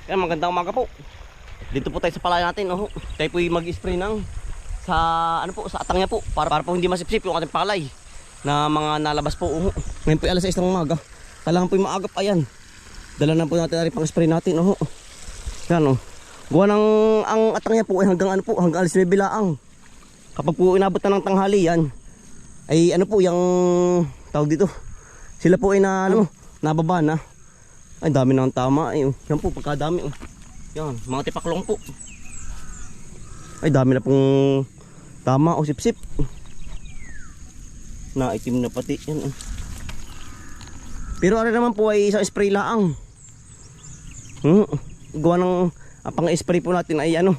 Yan, magandang umaga po. Dito po tayo sa palay natin, oh. Tayo po mag-spray ng sa ano po, sa atang niya po para po hindi masipsip yung ating palay na mga nalabas po. Oh. Ngayon po ay alas 6 ng umaga. Kailangan po yung maagap, ayan. Dala na po natin ari pang spray natin, oh. Yan, oh. Gawa ng ang atang niya po ay hanggang ano po, hanggang alas 9 laang. Kapag po inabot na ng tanghali yan, ay ano po yung tawag dito. Sila po ay na ano, nababa na. Ay dami nang tama ay. Yan po pagkadami, oh. Yan, mga tipaklong po. Ay dami na pong tama o sipsip. Naitim na pati yan, oh. Pero ano naman po ay isang spray laang. Gawa ng pang-spray po natin ay ano,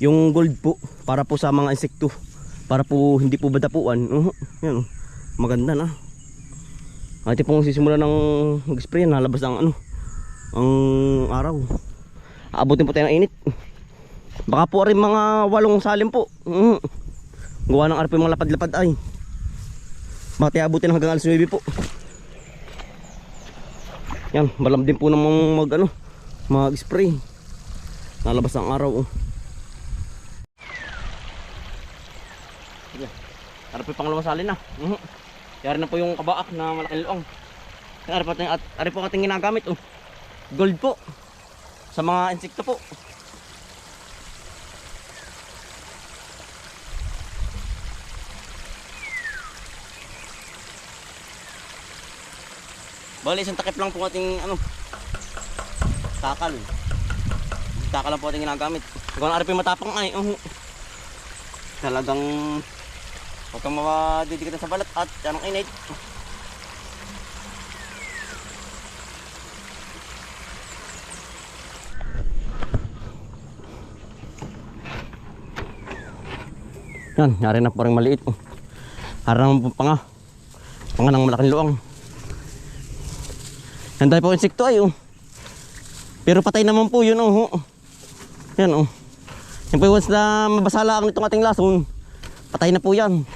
yung gold po para po sa mga insekto, para po hindi po badapuan. Yan, oh. Maganda na. Ate pong sisimula ng mag-spray, nalabas ang ano, ang araw. Aabutin po tayo ng init. Baka po rin mga 8 salim po. Gawa ng araw po yung mga lapad-lapad ay. Baka tayo abutin hanggang alas 9 po. Yan, malam din po namang mag-spray. Nalabas ang araw, oh. Araw po yung pangalawang salin na. Yari na po yung kabaak na malaking luang. Ari po ating ginagamit, oh. Gold po sa mga insekto po. Bali isang takip lang po ating ano, takal. Takal lang po ating ginagamit. Kung ari po yung matapang ay, talagang huwag kang madidikit sa balat at yan ang init. Yan, yari na po rin maliit. Harang po panga ng malaking luang. Yan dahil po insekto ay, oh. Pero patay naman po yun, oh. Yan, oh. Yan po once na mabasala ang itong ating lason, patay na po yan.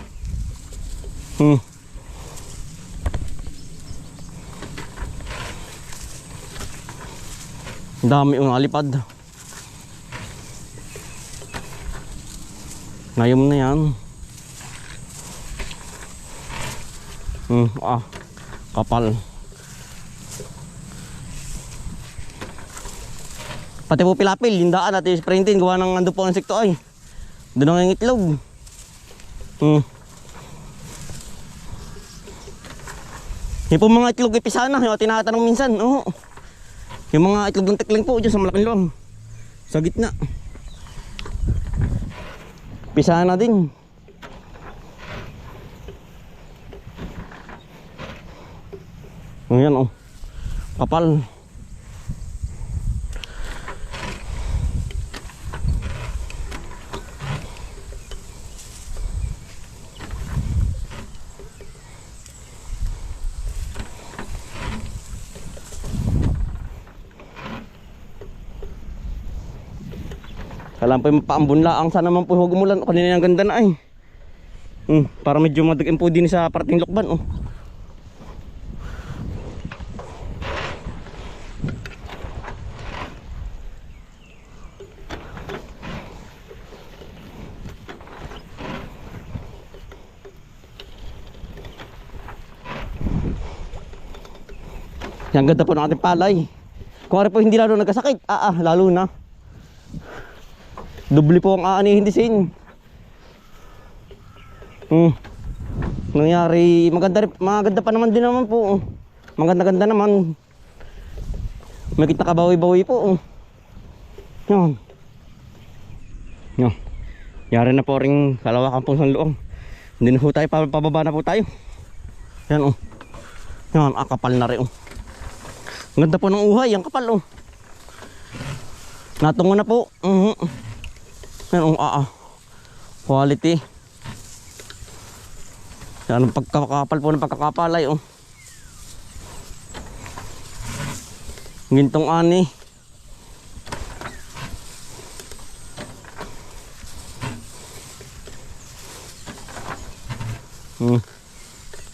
Dami yung alipad. Ngayom na yan. Kapal. Pati po pilapil, yung daan natin sprintin, gawa ng ando po ang insekto ay. Doon ang itlog. Yung po mga itlog ipisana, yung tinatanong minsan, oh. Yung mga itlog ng tekling po dyan sa malaking luang, sa gitna. Pisana din. Ayan, oh. Kapal. Kailangan po yung mapaambon laang. Sana naman po huwag umulan. Kanina yung ganda na ay. Para medyo madagin po din sa parting lokban, oh. Yung ganda po ng ating palay. Kung ano po hindi lalo nagkasakit, lalo na. Dubli po ang aanihin disin. Nangyari, maganda pa naman din naman po. Maganda-ganda naman. May kita kabawi-bawi po. Yan. Yan. Yari na po ring kalawakan po sa luang. Hindi na po tayo, pababa na po tayo. Yan, oh. Yan, kapal na rin, oh. Ganda po ng uhay, ang kapal, oh. Natungo na po. Yan, quality. Yan, pagkakapal po ng pagkakapalay, oh. Gintong ani.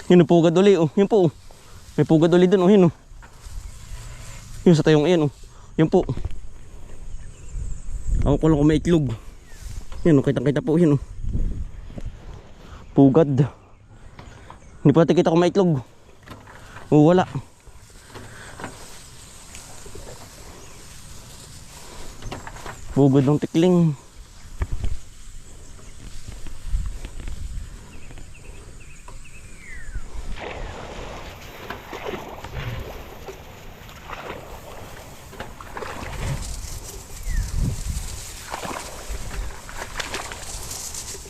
Yun, pugad uli, oh. Yun po, oh. May pugad uli dun, oh. Yun, oh. Yun sa tayong iyan, oh. Yun po. Ako ko lang kung may itlog. Yan o, kitang kita po yun o. Pugad. Hindi pa natin kita kung may itlog. O wala. Pugad ng tikling.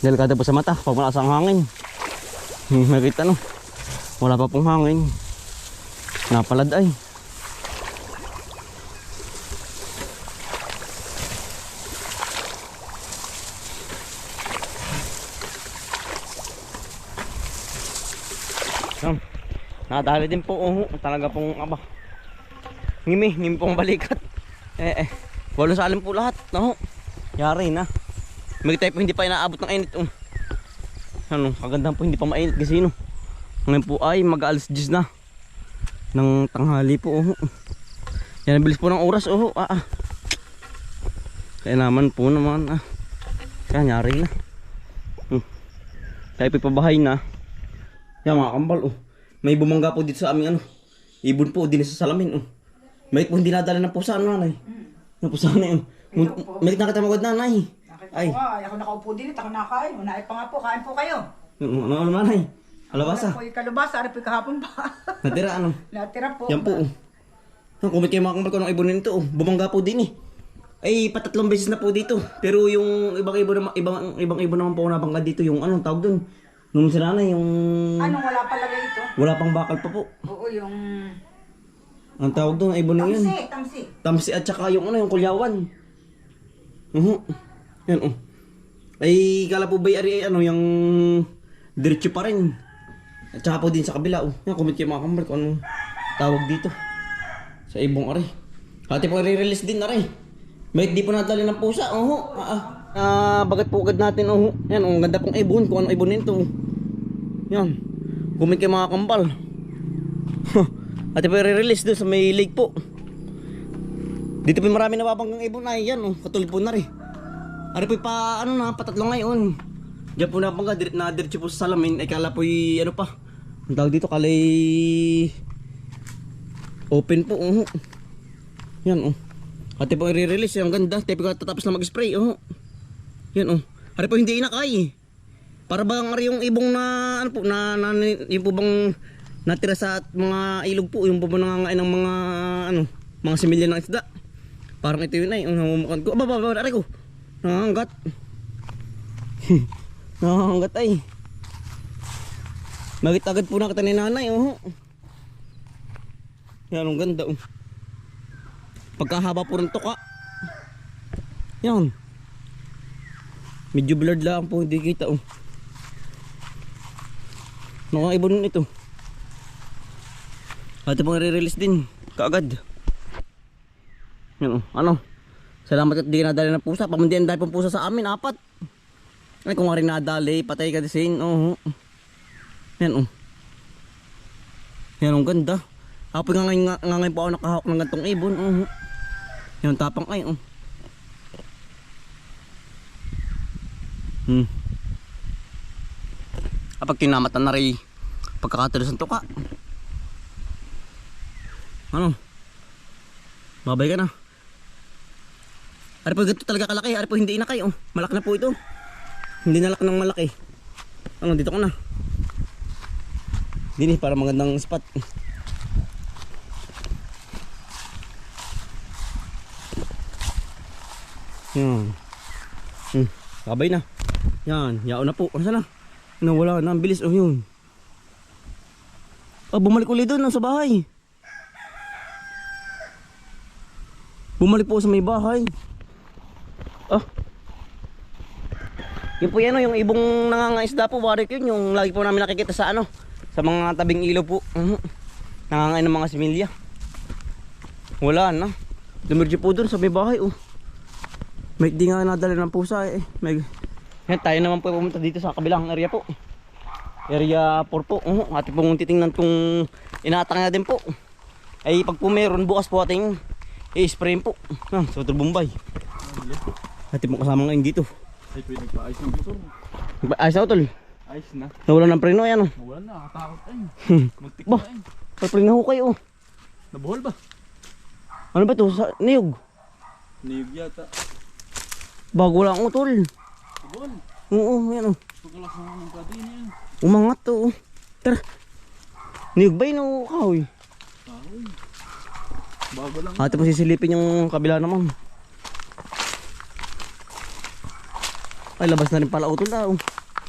Delikado po sa mata pag malakas ang hangin. Makita no, wala pa pong hangin. Napalad ay. Nadali din po talaga pong aba. Ngimi pong balikat. Walang salim po lahat. No. Yari na. May tayo po hindi pa inaabot ng init. Ano, kagandahan po hindi pa mainit kasi no. Ngayon po ay mag-aalas 10 na ng tanghali po. Yan, bilis po ng oras. Kaya naman po naman. Kaya nyari na. Tayo po pabahay na. Yan mga kambal. May bumangga po dito sa aming ibon po din sa salamin. May po hindi nadala ng pusa nanay. Ng pusa na yun. May nakita magod nanay. Ay. Ako nakaupo din, ako nakain. Unaay pa nga po, kain po kayo. Ano nanay? Alabasa. Ako yung kalabasa, ari po kahapon pa. Natira ano? Natira po. Yan po. Kumit kayo mga kambal ko ng ibon nito. Bumangga po din Ay, patatlong beses na po dito. Pero yung ibang ibon naman po nabangga dito. Yung anong tawag dun? Nung sila na yung... Anong wala pala ito? Wala pang bakal pa po. Oo, yung... Ang tawag doon ay ibon na yun. Tamsi. Tamsi at saka yung yung kulyawan. Yan Ay kala po ba yung yung diretso pa rin. At saka po din sa kabila Yan, comment kayo mga kambal kung anong tawag dito. Sa ibong ari. Hati po i-release din na rin. May di po nadali ng pusa. Bagat po agad natin Yan, ang ganda pong ibon. Kung ano ibon nito. Yan. Comment kayo mga kambal. Hati po i-release doon sa may lake po. Dito po marami nababanggang ibon ay yan katulad po na rin. Ari po pa patatlo ngayon. Diyan po napangga na diretso po sa salamin ay kala po pa. Ang tawag dito kalay open po Yan Ate po i-release ang ganda. Tayo po tatapos na mag-spray Yan Ari po hindi inakay. Para bang ari yung ibong na yung po bang natira sa mga ilog po yung po nangangain ng mga mga similya ng isda. Parang ito yun ay namumukan ko. Ari ko. Nakahanggat. Nakahanggat ay. Magit-agad po nakita ni nanay Yan ang ganda Pagkahaba po rin toka. Yan. Medyo blurred lang po, hindi kita Nakakaibon ito. Ito pong i-release din kaagad. Yan Salamat at di ka nadali ng pusa. Pamundihan dahil pong pusa sa amin, 4. Ay kung nga rin nadali, patay ka din. Yan Yan ang ganda. Apoy nga ngayon po ako nakahawak ng gantong ibon. Yan tapang ay Kapag kinamatan na rin pagkakatulos ng tuka. Babay ka na. Ari po ganito talaga kalaki. Ari po hindi inakay malaki na po ito. Hindi nalaki ng malaki. Dito ko na. Dini para magandang spot. Yan. Babay na. Yan, yao na po. Saan na? Nawala na, ang bilis yun. Bumalik ulit doon sa bahay. Bumalik po sa may bahay. Yun po yan yung ibong nangangaisda po, warik yun. Yung lagi po namin nakikita sa sa mga tabing ilaw po. Nangangain ng mga similya. Wala na. Dumirjo po dun sa may bahay May di nga nadala ng pusa Yan, tayo naman po pumunta dito sa kabilang area po. Area 4 po. Ate pong titingnan kung inatang na din po. Ay pag po meron bukas po ating i-spray po. Sa Bombay. Hati mo kasama ngayon dito. Ay, pwede nagpa-ayos ng motor. Ayos na utol. Ayos na. Nawala ng preno yan oh. Nawala na, nakatakot ay. Muntik Bah. na ay. Papreno ho kayo oh. Nabuhol ba? Ano ba to? Sa niyog? Niyog yata. Bago lang utol. Nabuhol. Oo, yan oh. Pagkalas naman ng kadina yan. Umangat to oh. Tara. Niyog ba yun oh kahoy? Kahoy. Bago lang. Ate po sisilipin yung kabila naman. Ay labas na rin pala utol na oh.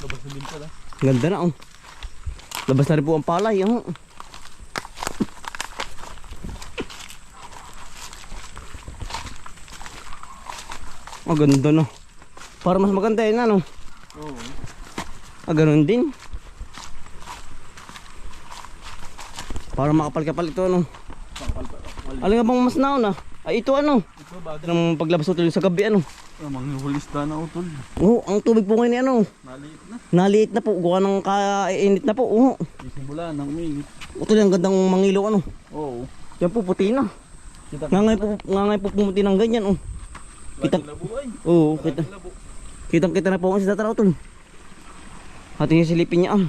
Labas na din pala. Ganda na oh. Labas na rin po ang palay oh. Ganda na. Para mas maganda yun ano. Oo. Ganun din. Para makapal-kapal ito ano. Pangkal pa. Alin nga bang mas naon ah? Ay ito ano. Ito bago. Nang paglabas utol sa gabi ano. Mga hulista na utol. Oo, ang tubig po ngayon ano. Maliit na. Naliit na po. Gawa ng kainit na po. Oo. Isimula nang uminit. Utol yung gandang mangilaw ano. Oo. Yan po puti na. Kita Ngangay po pumuti ng ganyan oh. Kita. laging labo ay. Oo, kita. Laging labo. Kitang-kita na po ang isda tara utol. Ating silipin niya ah.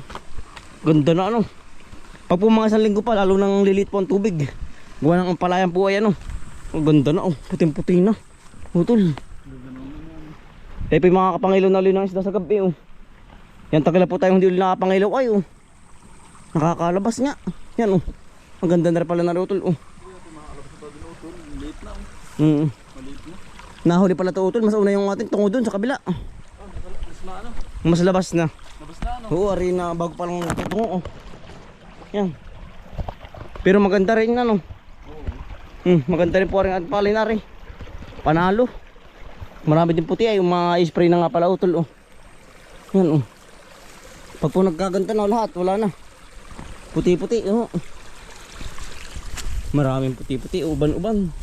Ganda na ano. Pag po mga isang linggo pa lalo nang lilit po ang tubig. Gawa ng ampalayan po ay ano. Ang ganda na oh. Puting-puti na. Utol. Tayo po yung mga kapangilaw na ulit ng isda sa gabi oh. Yan tagal na po tayo hindi ulit nakapangilaw ay oh. Nakakalabas nga. Yan oh. Ang ganda na rin pala na rin utol oh. Maliit na. Mm. Maliit na. Nahuli pala ito utol. Mas una yung ating tungo dun sa kabila. Mas maano. Mas labas na. Labas na ano. Oo, ari na bago pa lang tungo oh. Yan. Pero maganda rin ano. Maganda rin po rin at palay na rin. Panalo. Marami din puti ay yung mga spray na nga pala utol oh. Yan oh. Pag po nagkaganda na lahat, wala na. Puti-puti oh. Maraming puti-puti, uban-uban.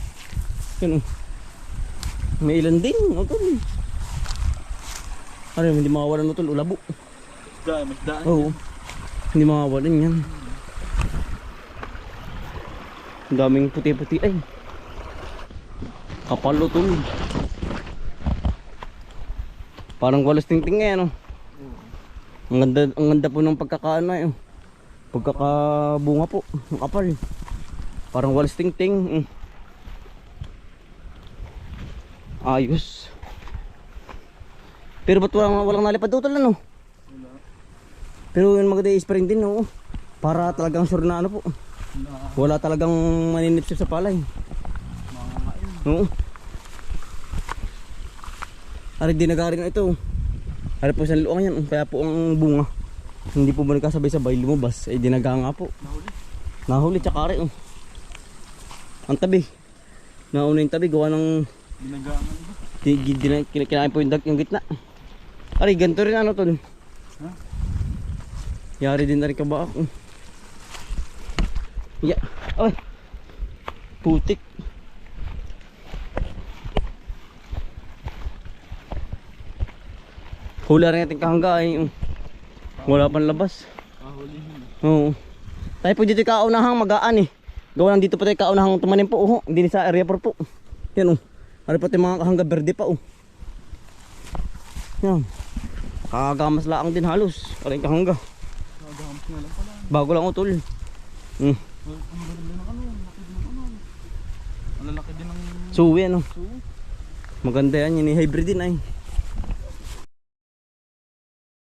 Yan oh. May ilan din utol. Ano hindi mawawalan utol, ulabo. Mas daan. Oo. Hindi mawawalan yan. Ang daming puti-puti ay. Kapal utol. Parang walas tingting eh ano. Ang ganda po ng pagkakaano eh. Pagkakabunga po, ang kapal. Parang walas tingting. Ayos. Pero ba't walang nalipad utol ano? Pero yung maganda i-spring din no. Para talagang sure na ano po. Wala talagang maninipsip sa palay. Oo. Ari dinagari na ito. Ari po sa luang yan. Kaya po ang bunga. Hindi po ba nagkasabay-sabay lumabas. Ay dinaga nga po. Nahuli tsaka ari. Ang tabi. Nauna yung tabi. Gawa ng Dinagangan ba? kinain po yung gitna. Ari ganito rin ano to. Ha? Yari din na rin kabaak. Yeah. Ay. Putik. Hula rin natin kahangga ay wala pang labas. Hulihin. Oo. Tayo po dito kaunahang magaan eh. Gawa lang dito pa tayo kaunahang tumanim po. Oh. Hindi sa area 4 po. Yan oh. Ano pa tayo mga kahangga berde pa oh. Yan. Kagamas laang din halos. Aray kahangga. Nagagamit nga lang pala. Bago lang utol. Ang ganda din ng ano. Laki din ng ano. Ang lalaki din ng Suwi ano. suwi. Maganda yan. Yun hybrid din ay.